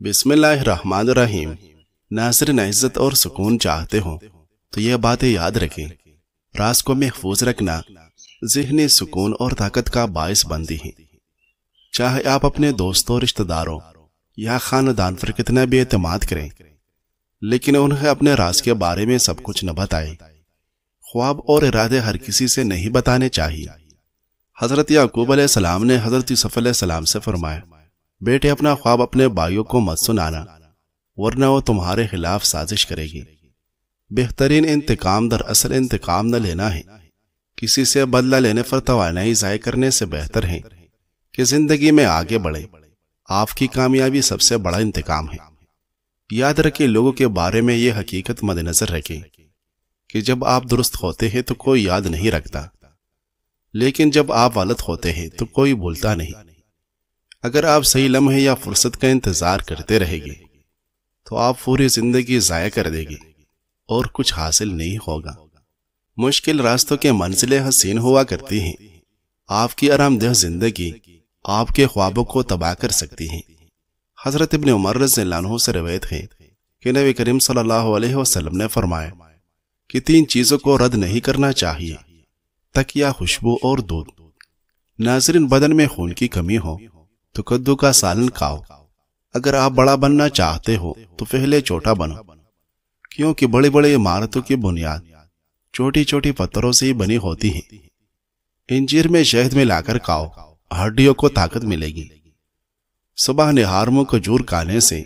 بسم اللہ الرحمن الرحیم۔ ناظرین، عزت اور سکون چاہتے ہوں تو یہ باتیں یاد رکھیں۔ راز کو محفوظ رکھنا ذہنی سکون اور طاقت کا باعث بنتی ہے۔ چاہے آپ اپنے دوستوں، رشتہ داروں یا خاندان پر کتنا بھی اعتماد کریں، لیکن انہیں اپنے راز کے بارے میں سب کچھ نہ بتائیں۔ خواب اور ارادے ہر کسی سے نہیں بتانے چاہیے۔ حضرت یعقوب علیہ السلام نے حضرت یوسف علیہ السلام سے فرمایا، بیٹے اپنا خواب اپنے بھائیوں کو مت سنانا، ورنہ وہ تمہارے خلاف سازش کرے گی۔ بہترین انتقام دراصل انتقام نہ لینا ہے۔ کسی سے بدلہ لینے پر توانائی ضائع کرنے سے بہتر ہے کہ زندگی میں آگے بڑھے۔ آپ کی کامیابی سب سے بڑا انتقام ہے۔ یاد رکھیں، لوگوں کے بارے میں یہ حقیقت مد نظر رکھیں کہ جب آپ درست ہوتے ہیں تو کوئی یاد نہیں رکھتا، لیکن جب آپ غلط ہوتے ہیں تو کوئی بھولتا نہیں۔ اگر آپ صحیح لمحے یا فرصت کا انتظار کرتے رہیں گے تو آپ پوری زندگی ضائع کر دیں گے اور کچھ حاصل نہیں ہوگا۔ مشکل راستوں کے منزلیں حسین ہوا کرتی ہیں۔ آپ کی آرام دہ زندگی آپ کے خوابوں کو تباہ کر سکتی ہے۔ حضرت ابن عمر رضی اللہ عنہ سے روایت ہے کہ نبی کریم صلی اللہ علیہ وسلم نے فرمایا کہ 3 چیزوں کو رد نہیں کرنا چاہیے: تکیہ، خوشبو اور دودھ۔ ناظرین، بدن میں خون کی کمی ہو تو کدو کا سالن کھاؤ۔ اگر آپ بڑا بننا چاہتے ہو تو پہلے چھوٹا بنو، کیونکہ بڑی بڑی عمارتوں کی بنیاد چھوٹی چھوٹی پتھروں سے ہی بنی ہوتی ہے۔ انجیر میں شہد ملا کر کھاؤ، ہڈیوں کو طاقت ملے گی۔ صبح نہار میں کھجور کھانے سے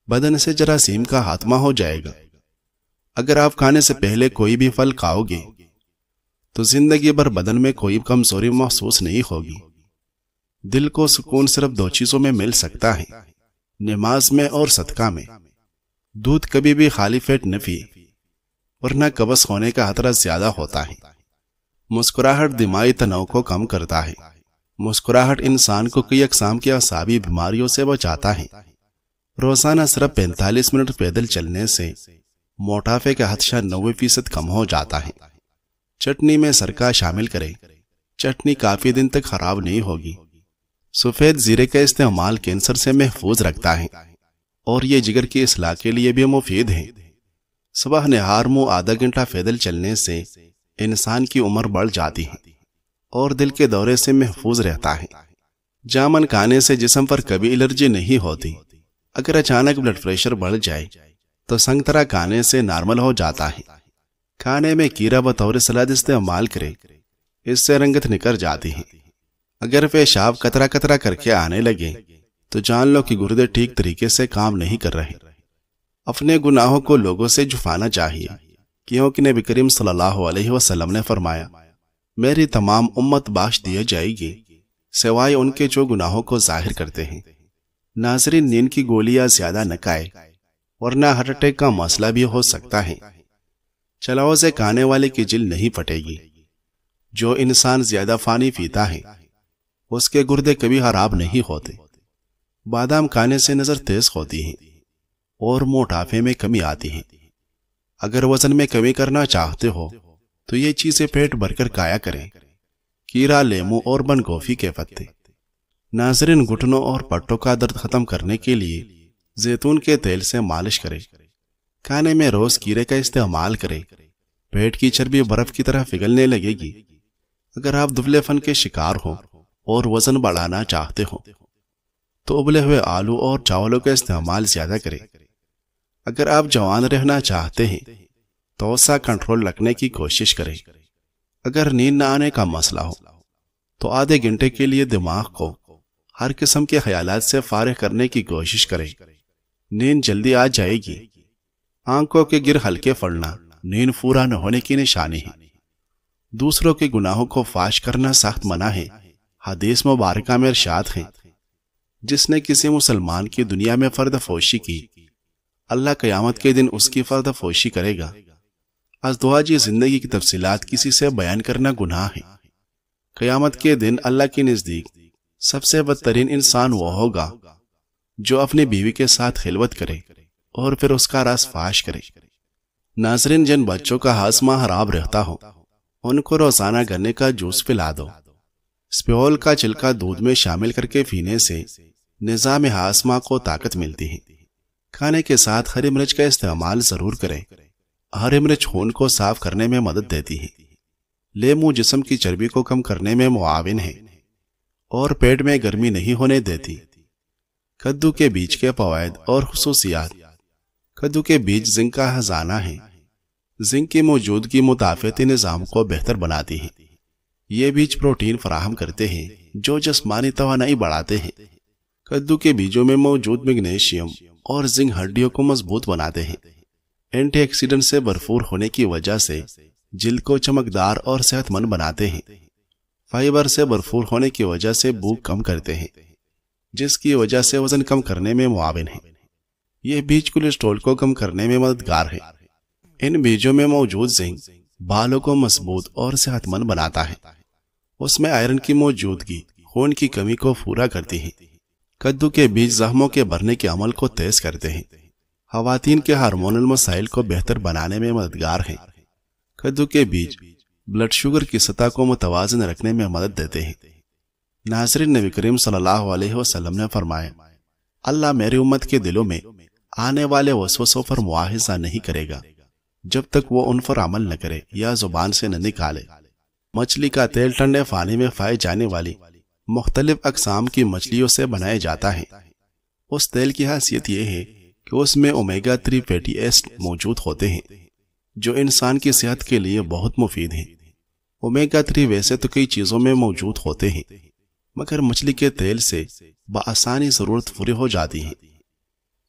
بدن سے جراثیم کا خاتمہ ہو جائے گا۔ اگر آپ کھانے سے پہلے کوئی بھی پھل کھاؤ گے تو زندگی بھر بدن میں کوئی کمزوری محسوس نہیں ہوگی۔ دل کو سکون صرف 2 چیزوں میں مل سکتا ہے: نماز میں اور صدقہ میں۔ دودھ کبھی بھی خالی پیٹ نہ پیے، ورنہ قبض ہونے کا خطرہ زیادہ ہوتا ہے۔ مسکراہٹ دماغی تناؤ کو کم کرتا ہے۔ مسکراہٹ انسان کو کئی اقسام کی اعصابی بیماریوں سے بچاتا ہے۔ روزانہ صرف 45 منٹ پیدل چلنے سے موٹاپے کا خدشہ 90% کم ہو جاتا ہے۔ چٹنی میں سرکہ شامل کریں۔ چٹنی کافی دن تک خراب نہیں ہوگی۔ سفید زیرے کا استعمال کینسر سے محفوظ رکھتا ہے اور یہ جگر کی اصلاح کے لیے بھی مفید ہے۔ صبح نہار میں آدھا گھنٹہ پیدل چلنے سے انسان کی عمر بڑھ جاتی ہے اور دل کے دورے سے محفوظ رہتا ہے۔ جامن کھانے سے جسم پر کبھی الرجی نہیں ہوتی۔ اگر اچانک بلڈ پریشر بڑھ جائے تو سنگترا کھانے سے نارمل ہو جاتا ہے۔ کھانے میں کیرا بطور سلاد استعمال کرے، اس سے رنگت نکل جاتی ہے۔ اگر پیشاب قطرہ قطرہ کر کے آنے لگے تو جان لو کہ گردے ٹھیک طریقے سے کام نہیں کر رہے۔ اپنے گناہوں کو لوگوں سے چھپانا چاہیے، کیونکہ نبی کریم صلی اللہ علیہ وسلم نے فرمایا، میری تمام امت بخش دی جائے گی سوائے ان کے جو گناہوں کو ظاہر کرتے ہیں۔ ناظرین، نیند کی گولیاں زیادہ نہ کھائیں، ورنہ ہارٹ اٹیک کا مسئلہ بھی ہو سکتا ہے۔ چلاؤ سے کھانے والے کی جلد نہیں پھٹے گی۔ جو انسان زیادہ پانی پیتا ہے اس کے گردے کبھی خراب نہیں ہوتے۔ بادام کھانے سے نظر تیز ہوتی ہے اور موٹاپے میں کمی آتی ہے۔ اگر وزن میں کمی کرنا چاہتے ہو تو یہ چیزیں پیٹ بھر کر کھایا کریں: کیرا، لیمو اور بند گوبھی کے پتے۔ ناظرین، گھٹنوں اور پٹوں کا درد ختم کرنے کے لیے زیتون کے تیل سے مالش کریں۔ کھانے میں روز کیرے کا استعمال کریں۔ پیٹ کی چربی برف کی طرح پگھلنے لگے گی۔ اگر آپ دبلے پن کے شکار ہو اور وزن بڑھانا چاہتے ہو تو ابلے ہوئے آلو اور چاولوں کا استعمال زیادہ کریں۔ اگر آپ جوان رہنا چاہتے ہیں تو غصہ کنٹرول رکھنے کی کوشش کریں۔ اگر نیند نہ آنے کا مسئلہ ہو تو آدھے گھنٹے کے لیے دماغ کو ہر قسم کے خیالات سے فارغ کرنے کی کوشش کریں۔ نیند جلدی آ جائے گی۔ آنکھوں کے گر ہلکے پڑنا نیند پورا نہ ہونے کی نشانی ہے۔ دوسروں کے گناہوں کو فاش کرنا سخت منع ہے۔ حدیث مبارکہ میں ارشاد ہے، جس نے کسی مسلمان کی دنیا میں فرد فوشی کی، اللہ قیامت کے دن اس کی فرد فوشی کرے گا۔ ازدواجی زندگی کی تفصیلات کسی سے بیان کرنا گناہ ہے۔ قیامت کے دن اللہ کے نزدیک سب سے بدترین انسان وہ ہوگا جو اپنی بیوی کے ساتھ خلوت کرے اور پھر اس کا راز فاش کرے۔ ناظرین، جن بچوں کا ہاضمہ خراب رہتا ہو ان کو روزانہ گنے کا جوس پلا دو۔ اسپیول کا چھلکا دودھ میں شامل کر کے پینے سے نظام ہاضمہ کو طاقت ملتی ہے۔ کھانے کے ساتھ ہری مرچ کا استعمال ضرور کریں۔ ہری مرچ خون کو صاف کرنے میں مدد دیتی ہے۔ لیمو جسم کی چربی کو کم کرنے میں معاون ہے اور پیٹ میں گرمی نہیں ہونے دیتی۔ کدو کے بیج کے فوائد اور خصوصیات۔ کدو کے بیج زنک کا خزانہ ہے۔ زنک کی موجودگی مدافعتی نظام کو بہتر بناتی ہے۔ یہ بیج پروٹین فراہم کرتے ہیں جو جسمانی توانائی بڑھاتے ہیں۔ کدو کے بیجوں میں موجود میگنیشیم اور زنک ہڈیوں کو مضبوط بناتے ہیں۔ اینٹی آکسیڈنٹ سے بھرپور ہونے کی وجہ سے جلد کو چمکدار اور صحت مند بناتے ہیں۔ فائبر سے بھرپور ہونے کی وجہ سے بھوک کم کرتے ہیں، جس کی وجہ سے وزن کم کرنے میں معاون ہے۔ یہ بیج کولیسٹرول کو کم کرنے میں مددگار ہے۔ ان بیجوں میں موجود زنک بالوں کو مضبوط اور صحت مند بناتا ہے۔ اس میں آئرن کی موجودگی خون کی کمی کو پورا کرتی ہے۔ کدو کے بیج زخموں کے بھرنے کے عمل کو تیز کرتے ہیں۔ خواتین کے ہارمونل مسائل کو بہتر بنانے میں مددگار ہیں۔ کدو کے بیج بلڈ شوگر کی سطح کو متوازن رکھنے میں مدد دیتے ہیں۔ ناظرین، نبی کریم صلی اللہ علیہ وسلم نے فرمایا، اللہ میری امت کے دلوں میں آنے والے وسوسوں پر مواخذہ نہیں کرے گا جب تک وہ ان پر عمل نہ کرے یا زبان سے نہ نکالے۔ مچھلی کا تیل ٹھنڈے پانی میں پائی جانے والی مختلف اقسام کی مچھلیوں سے بنایا جاتا ہے۔ اس تیل کی خاصیت یہ ہے کہ اس میں اومیگا 3 فیٹی ایسڈ موجود ہوتے ہیں جو انسان کی صحت کے لیے بہت مفید ہیں۔ اومیگا 3 ویسے تو کئی چیزوں میں موجود ہوتے ہیں، مگر مچھلی کے تیل سے بآسانی ضرورت پوری ہو جاتی ہے۔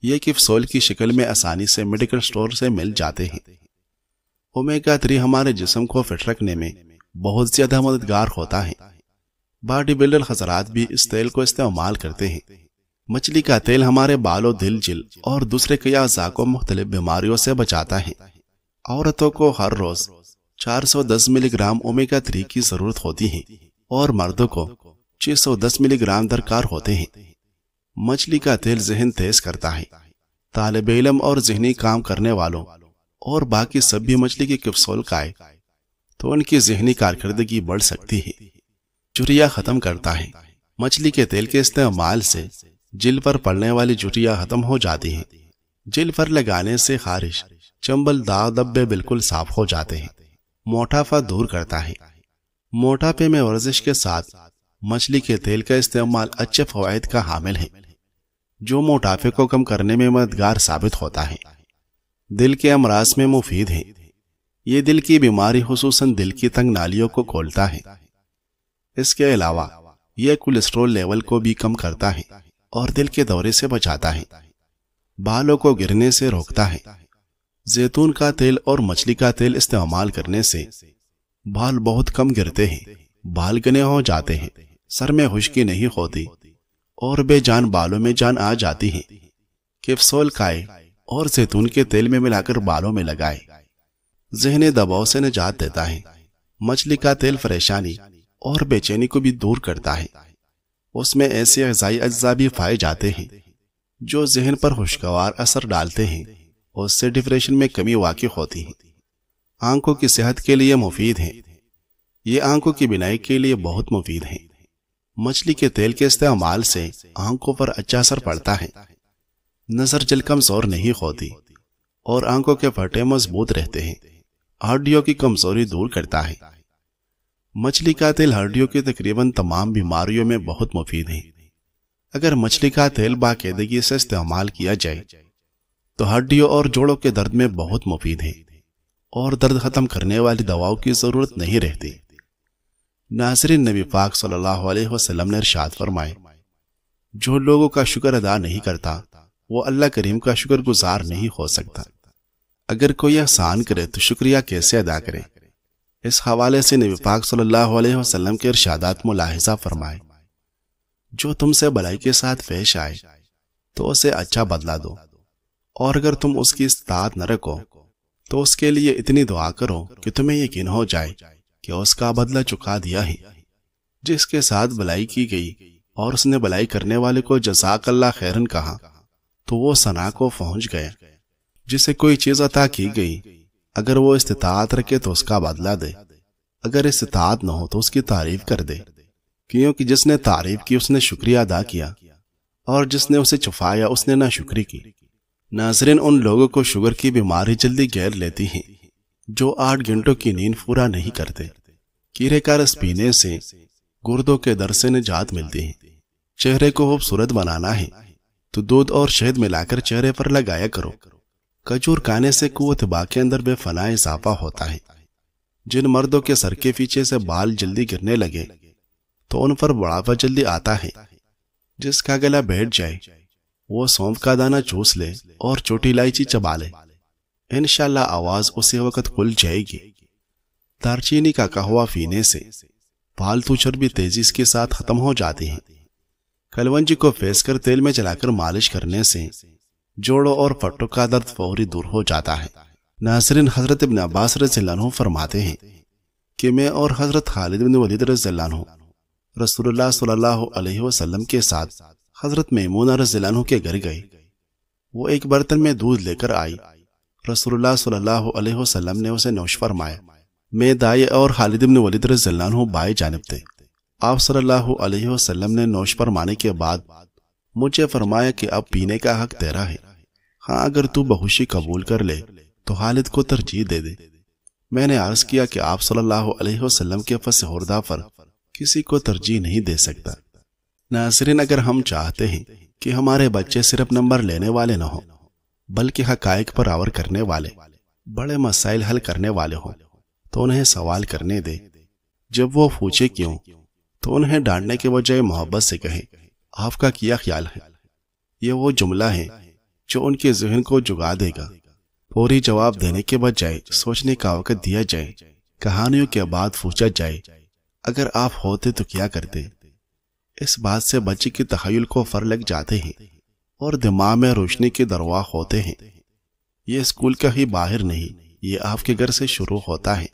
یہ کیپسول کی شکل میں آسانی سے میڈیکل سٹور سے مل جاتے ہیں۔ اومیگا 3 ہمارے جسم کو فٹ رکھنے میں بہت زیادہ مددگار ہوتا ہے۔ باڈی بلڈر حضرات بھی اس تیل کو استعمال کرتے ہیں۔ مچھلی کا تیل ہمارے بالوں، دل، جلد اور دوسرے کئی اعضاء کو مختلف بیماریوں سے بچاتا ہے۔ عورتوں کو ہر روز 410 ملی گرام اومیگا 3 کی ضرورت ہوتی ہے اور مردوں کو 610 ملی گرام درکار ہوتے ہیں۔ مچھلی کا تیل ذہن تیز کرتا ہے۔ طالب علم اور ذہنی کام کرنے والوں اور باقی سب بھی مچھلی کی کیپسول کھائے تو ان کی ذہنی کارکردگی بڑھ سکتی ہے۔ جھریاں ختم کرتا ہے۔ مچھلی کے تیل کے استعمال سے جلد پر پڑنے والی جھریاں ختم ہو جاتی ہیں۔ جلد پر لگانے سے خارش، چنبل، داغ دھبے بالکل صاف ہو جاتے ہیں۔ موٹاپا دور کرتا ہے۔ موٹاپے میں ورزش کے ساتھ مچھلی کے تیل کا استعمال اچھے فوائد کا حامل ہے جو موٹاپے کو کم کرنے میں مددگار ثابت ہوتا ہے۔ دل کے امراض میں مفید ہے۔ یہ دل کی بیماری خصوصاً دل کی تنگ نالیوں کو کھولتا ہے۔ اس کے علاوہ یہ کولیسٹرول لیول کو بھی کم کرتا ہے اور دل کے دورے سے بچاتا ہے۔ بالوں کو گرنے سے روکتا ہے۔ زیتون کا تیل اور مچھلی کا تیل استعمال کرنے سے بال بہت کم گرتے ہیں، بال گھنے ہو جاتے ہیں، سر میں خشکی نہیں ہوتی اور بے جان بالوں میں جان آ جاتی ہے۔ کیپسول کھائے اور زیتون کے تیل میں ملا کر بالوں میں لگائے۔ ذہنی دباؤ سے نجات دیتا ہے۔ مچھلی کا تیل پریشانی اور بے چینی کو بھی دور کرتا ہے۔ اس میں ایسے غذائی اجزاء بھی پائے جاتے ہیں جو ذہن پر خوشگوار اثر ڈالتے ہیں اور اس سے ڈپریشن میں کمی واقع ہوتی ہے۔ آنکھوں کی صحت کے لیے مفید ہے۔ یہ آنکھوں کی بینائی کے لیے بہت مفید ہے۔ مچھلی کے تیل کے استعمال سے آنکھوں پر اچھا اثر پڑتا ہے۔ نظر جلد کمزور نہیں ہوتی اور آنکھوں کے پٹے مضبوط رہتے ہیں۔ ہڈیوں کی کمزوری دور کرتا ہے۔ مچھلی کا تیل ہڈیوں کی تقریباً تمام بیماریوں میں بہت مفید ہے۔ اگر مچھلی کا تیل باقاعدگی سے استعمال کیا جائے تو ہڈیوں اور جوڑوں کے درد میں بہت مفید ہے اور درد ختم کرنے والی دواؤں کی ضرورت نہیں رہتی۔ ناظرین، نبی پاک صلی اللہ علیہ وسلم نے ارشاد فرمائے، جو لوگوں کا شکر ادا نہیں کرتا وہ اللہ کریم کا شکر گزار نہیں ہو سکتا۔ اگر کوئی احسان کرے تو شکریہ کیسے ادا کرے؟ اس حوالے سے نبی پاک صلی اللہ علیہ وسلم کے ارشادات ملاحظہ فرمائے، جو تم سے بلائی کے ساتھ پیش آئے تو اسے اچھا بدلہ دو، اور اگر تم اس کی استطاعت نہ رکھو تو اس کے لیے اتنی دعا کرو کہ تمہیں یقین ہو جائے کہ اس کا بدلہ چکا دیا ہے۔ جس کے ساتھ بلائی کی گئی اور اس نے بلائی کرنے والے کو جزاک اللہ خیرن کہا تو وہ ثنا کو پہنچ گیا۔ جسے کوئی چیز عطا کی گئی، اگر وہ استطاعت رکھے تو اس کا بدلہ دے، اگر استطاعت نہ ہو تو اس کی تعریف کر دے، کیونکہ جس نے تعریف کی اس نے شکریہ ادا کیا اور جس نے اسے چھپایا اس نے ناشکری کی۔ ناظرین، ان لوگوں کو شوگر کی بیماری جلدی گھیر لیتی ہیں جو 8 گھنٹوں کی نیند پورا نہیں کرتے۔ کیڑے کا رس پینے سے گردوں کے درد سے نجات ملتی ہے۔ چہرے کو خوبصورت بنانا ہے تو دودھ اور شہد ملا کر چہرے پر لگایا کرو۔ کھجور کھانے سے قوت باں کے اندر بے فنا اضافہ ہوتا ہے۔ جن مردوں کے سر کے پیچھے سے بال جلدی گرنے لگے تو ان پر بڑھاپا جلدی آتا ہے۔ جس کا گلا بیٹھ جائے وہ سونف کا دانہ چوس لے اور چھوٹی الائچی چبا لے، انشاءاللہ آواز اسی وقت کھل جائے گی۔ دارچینی کا قہوہ پینے سے پالتو چربی تیزی کے ساتھ ختم ہو جاتی ہے۔ کلونجی کو پیس کر تیل میں چلا کر مالش کرنے سے جوڑوں اور پٹوں کا درد فوری دور ہو جاتا ہے۔ ناظرین، حضرت ابن عباس رضی اللہ عنہ فرماتے ہیں کہ میں اور حضرت خالد بن ولید رضی اللہ عنہ رسول اللہ صلی اللہ علیہ وسلم کے ساتھ حضرت میمونہ رضی اللہ عنہ کے گھر گئے۔ وہ ایک برتن میں دودھ لے کر آئی۔ رسول اللہ صلی اللہ علیہ وسلم نے اسے نوش فرمایا۔ میں دائیں اور خالد بن ولید رضی اللہ عنہ بائیں جانب تھے۔ آپ صلی اللہ علیہ وسلم نے نوش فرمانے کے بعد مجھے فرمایا کہ اب پینے کا حق تیرا ہے۔ ہاں، اگر تو بخوشی قبول کر لے تو خالد کو ترجیح دے دے۔ میں نے عرض کیا کہ آپ صلی اللہ علیہ وسلم کے پس ہردہ پر کسی کو ترجیح نہیں دے سکتا۔ ناظرین، اگر ہم چاہتے ہیں کہ ہمارے بچے صرف نمبر لینے والے نہ ہوں بلکہ حقائق پر عمل کرنے والے، بڑے مسائل حل کرنے والے ہوں، تو انہیں سوال کرنے دے۔ جب وہ پوچھے کیوں تو انہیں ڈانٹنے کے بجائے محبت سے کہے، آپ کا کیا خیال ہے؟ یہ وہ جملہ ہے جو ان کے ذہن کو جگا دے گا۔ فوری جواب دینے کے بجائے سوچنے کا وقت دیا جائے۔ کہانیوں کے بعد پوچھا جائے، اگر آپ ہوتے تو کیا کرتے؟ اس بات سے بچے کی تخیل کو فر لگ جاتے ہیں اور دماغ میں روشنی کے درواز ہوتے ہیں۔ یہ اسکول کا ہی باہر نہیں، یہ آپ کے گھر سے شروع ہوتا ہے۔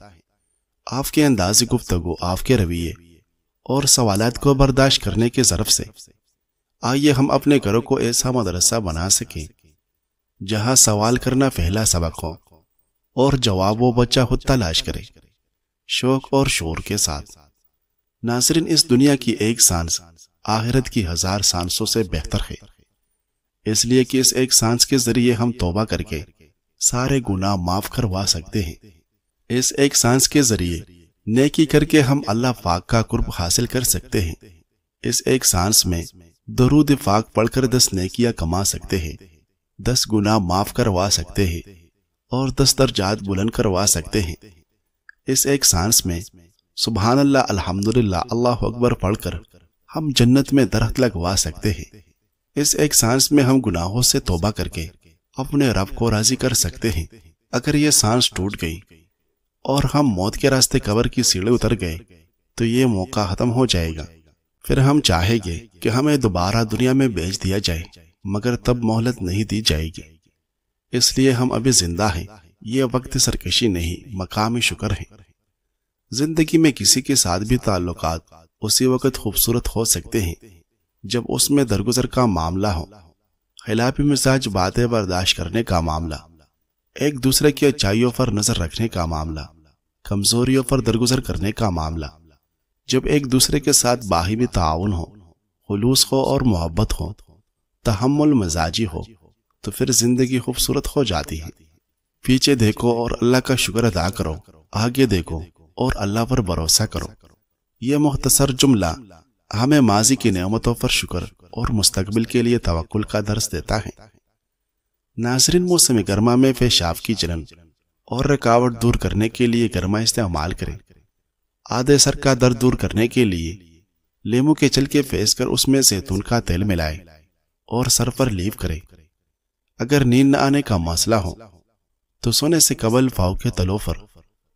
آپ کے انداز گفتگو، آپ کے رویے اور سوالات کو برداشت کرنے کے ظرف سے آئیے ہم اپنے گھروں کو ایسا مدرسہ بنا سکیں جہاں سوال کرنا پہلا سبق ہو اور جواب وہ بچہ خود تلاش کرے، شوق اور شعور کے ساتھ۔ ناظرین، اس دنیا کی ایک سانس آخرت کی 1000 سانسوں سے بہتر ہے، اس لیے کہ اس ایک سانس کے ذریعے ہم توبہ کر کے سارے گناہ معاف کروا سکتے ہیں۔ اس ایک سانس کے ذریعے نیکی کر کے ہم اللہ پاک کا قرب حاصل کر سکتے ہیں۔ اس ایک سانس میں درود پاک پڑھ کر 10 نیکیاں کما سکتے ہیں، 10 گناہ معاف کروا سکتے ہیں اور 10 درجات بلند کروا سکتے ہیں۔ اس ایک سانس میں سبحان اللہ، الحمدللہ، اللہ اکبر پڑھ کر ہم جنت میں درخت لگوا سکتے ہیں۔ اس ایک سانس میں ہم گناہوں سے توبہ کر کے اپنے رب کو راضی کر سکتے ہیں۔ اگر یہ سانس ٹوٹ گئی اور ہم موت کے راستے قبر کی سیڑھی اتر گئے تو یہ موقع ختم ہو جائے گا۔ پھر ہم چاہیں گے کہ ہمیں دوبارہ دنیا میں بھیج دیا جائے، مگر تب مہلت نہیں دی جائے گی۔ اس لیے ہم ابھی زندہ ہیں۔ یہ وقت سرکشی نہیں، مقام شکر ہے۔ زندگی میں کسی کے ساتھ بھی تعلقات اسی وقت خوبصورت ہو سکتے ہیں جب اس میں درگزر کا معاملہ ہو، خلافی مزاج باتیں برداشت کرنے کا معاملہ، ایک دوسرے کی اچھائیوں پر نظر رکھنے کا معاملہ، کمزوریوں پر درگزر کرنے کا معاملہ۔ جب ایک دوسرے کے ساتھ باہمی تعاون ہو، خلوص ہو اور محبت ہو، تحمل مزاجی ہو، تو پھر زندگی خوبصورت ہو جاتی ہے۔ پیچھے دیکھو اور اللہ کا شکر ادا کرو، آگے دیکھو اور اللہ پر بھروسہ کرو۔ یہ مختصر جملہ ہمیں ماضی کی نعمتوں پر شکر اور مستقبل کے لیے توکل کا درس دیتا ہے۔ ناظرین، موسم گرما میں پیشاب کی جلن اور رکاوٹ دور کرنے کے لیے گرما استعمال کریں۔ آدھے سر کا درد دور کرنے کے لیے لیمو کے چھلکے پھینس کر اس میں زیتون کا تیل ملائیں اور سر پر لیپ کریں۔ اگر نیند نہ آنے کا مسئلہ ہو تو سونے سے قبل پاؤں کے تلوں پر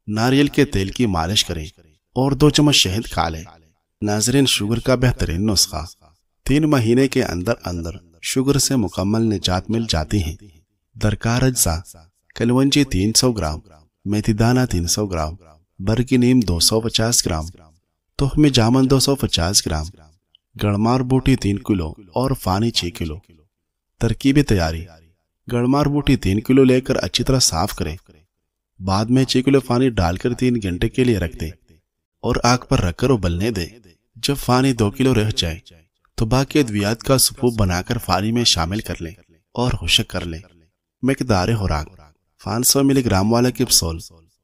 ناریل کے تیل کی مالش کریں اور 2 چمچ شہد کھا لیں۔ ناظرین، شوگر کا بہترین نسخہ 3 مہینے کے اندر اندر شوگر سے مکمل نجات مل جاتی ہے۔ درکار اجزاء: کلونجی 300 گرام، میتھی دانہ 300 گرام، برگی نیم 250 گرام، تخم جامن 250 گرام، گڑمار بوٹی 3 کلو اور پانی 6 کلو۔ ترکیبی تیاری: گڑمار بوٹی 3 کلو لے کر اچھی طرح صاف کریں، بعد میں 6 کلو پانی ڈال کر 3 گھنٹے کے لیے رکھ دیں اور آگ پر رکھ کر ابلنے دیں۔ جب پانی 2 کلو رہ جائے تو باقی ادویات کا صفوف بنا کر پانی میں شامل کر لیں اور خشک کر لیں۔ مقدار خوراک: 500 ملی گرام والا کیپسول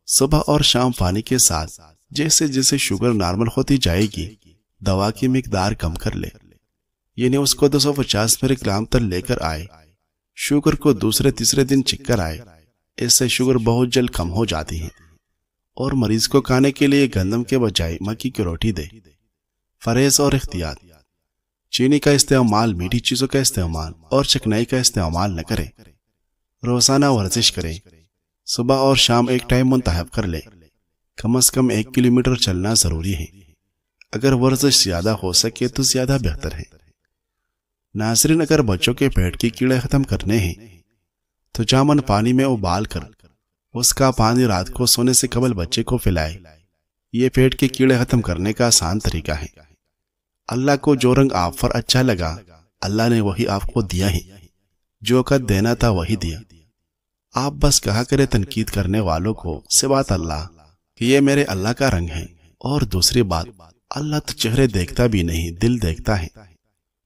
صبح اور شام پانی کے ساتھ۔ جیسے جیسے شوگر نارمل ہوتی جائے گی دوا کی مقدار کم کر لے، یعنی اس کو 250 ملی گرام تک لے کر آئے۔ شوگر کو دوسرے تیسرے دن چیک کر آئے، اس سے شوگر بہت جلد کم ہو جاتی ہے۔ اور مریض کو کھانے کے لیے گندم کے بجائے مکی کی روٹی دے۔ پرہیز اور احتیاط: چینی کا استعمال، میٹھی چیزوں کا استعمال اور چکنائی کا استعمال نہ کریں۔ روزانہ ورزش کریں، صبح اور شام ایک ٹائم منتخب کر لیں۔ کم از کم 1 کلومیٹر چلنا ضروری ہے، اگر ورزش زیادہ ہو سکے تو زیادہ بہتر ہے۔ ناظرین، اگر بچوں کے پیٹ کی کیڑے ختم کرنے ہیں تو جامن پانی میں ابال کر اس کا پانی رات کو سونے سے قبل بچے کو پلائے۔ یہ پیٹ کے کیڑے ختم کرنے کا آسان طریقہ ہے۔ اللہ کو جو رنگ آپ پر اچھا لگا اللہ نے وہی آپ کو دیا ہے، جو قد دینا تھا وہی دیا۔ آپ بس کہا کرے تنقید کرنے والوں کو سوات اللہ کہ یہ میرے اللہ کا رنگ ہے، اور دوسری بات اللہ تو چہرے دیکھتا بھی نہیں، دل دیکھتا ہے۔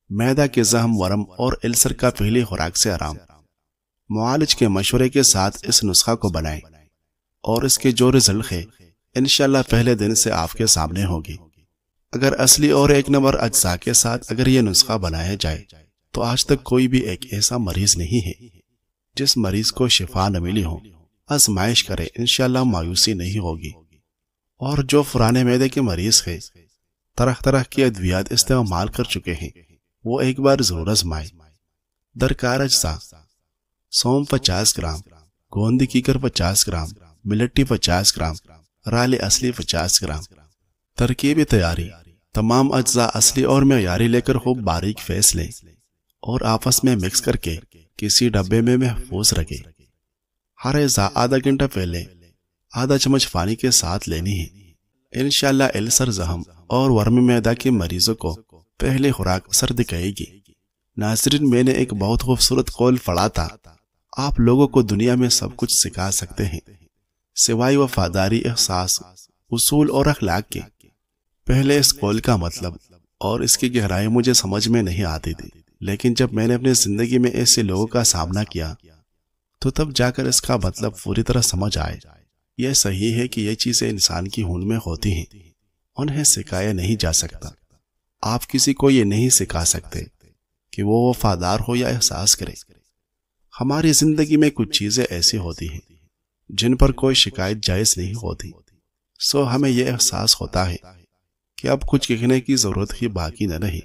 معدہ کے زخم، ورم اور السر کا پہلی خوراک سے آرام۔ معالج کے مشورے کے ساتھ اس نسخہ کو بنائیں اور اس کے جو رزلٹ ہے انشاءاللہ پہلے دن سے آپ کے سامنے ہوگی۔ اگر اصلی اور 1 نمبر اجزاء کے ساتھ اگر یہ نسخہ بنایا جائے تو آج تک کوئی بھی ایک ایسا مریض نہیں ہے جس مریض کو شفا نہ ملی ہو۔ آزمائش کرے، انشاءاللہ مایوسی نہیں ہوگی۔ اور جو پرانے معدے کے مریض ہیں، طرح طرح کی ادویات استعمال کر چکے ہیں، وہ ایک بار ضرور آزمائیں۔ درکار اجزاء: سونف 50 گرام، گوند کیکر 50 گرام، ملٹی 50 گرام، رال اصلی 50 گرام۔ ترکیب تیاری: تمام اجزاء اصلی اور معیاری لے کر خوب باریک پیس لیں اور آپس میں مکس کر کے کسی ڈبے میں محفوظ رکھیں۔ ہر اجزاء آدھا گھنٹہ پہلے آدھا چمچ پانی کے ساتھ لینی ہے۔ انشاءاللہ السر، زخم اور ورم معدہ کے مریضوں کو پہلے خوراک اثر دکھائے گی۔ ناظرین، میں نے ایک بہت خوبصورت قول پڑھا تھا، آپ لوگوں کو دنیا میں سب کچھ سکھا سکتے ہیں سوائے وفاداری، احساس، اصول اور اخلاق کے۔ پہلے اس قول کا مطلب اور اس کی گہرائی مجھے سمجھ میں نہیں آتی تھی، لیکن جب میں نے اپنی زندگی میں ایسے لوگوں کا سامنا کیا تو تب جا کر اس کا مطلب پوری طرح سمجھ آئے۔ یہ صحیح ہے کہ یہ چیزیں انسان کی خون میں ہوتی ہیں، انہیں سکھایا نہیں جا سکتا۔ آپ کسی کو یہ نہیں سکھا سکتے کہ وہ وفادار ہو یا احساس کرے۔ ہماری زندگی میں کچھ چیزیں ایسی ہوتی ہیں جن پر کوئی شکایت جائز نہیں ہوتی، سو ہمیں یہ احساس ہوتا ہے کہ اب کچھ کہنے کی ضرورت ہی باقی نہ رہی۔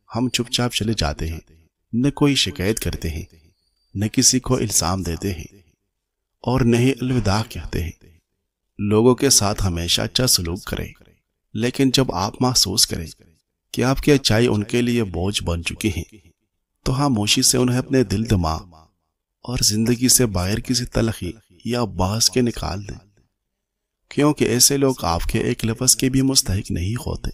ہم چپ چاپ چلے جاتے ہیں، نہ کوئی شکایت کرتے ہیں، نہ کسی کو الزام دیتے ہیں، اور نہ ہی الوداع کہتے ہیں۔ لوگوں کے ساتھ ہمیشہ اچھا سلوک کریں، لیکن جب آپ محسوس کریں کہ آپ کی اچائی ان کے لیے بوجھ بن چکی ہیں تو خاموشی سے انہیں اپنے دل، دماغ اور زندگی سے باہر کسی تلخی یا بحث کے نکال دیں، کیونکہ ایسے لوگ آپ کے ایک لفظ کے بھی مستحق نہیں ہوتے۔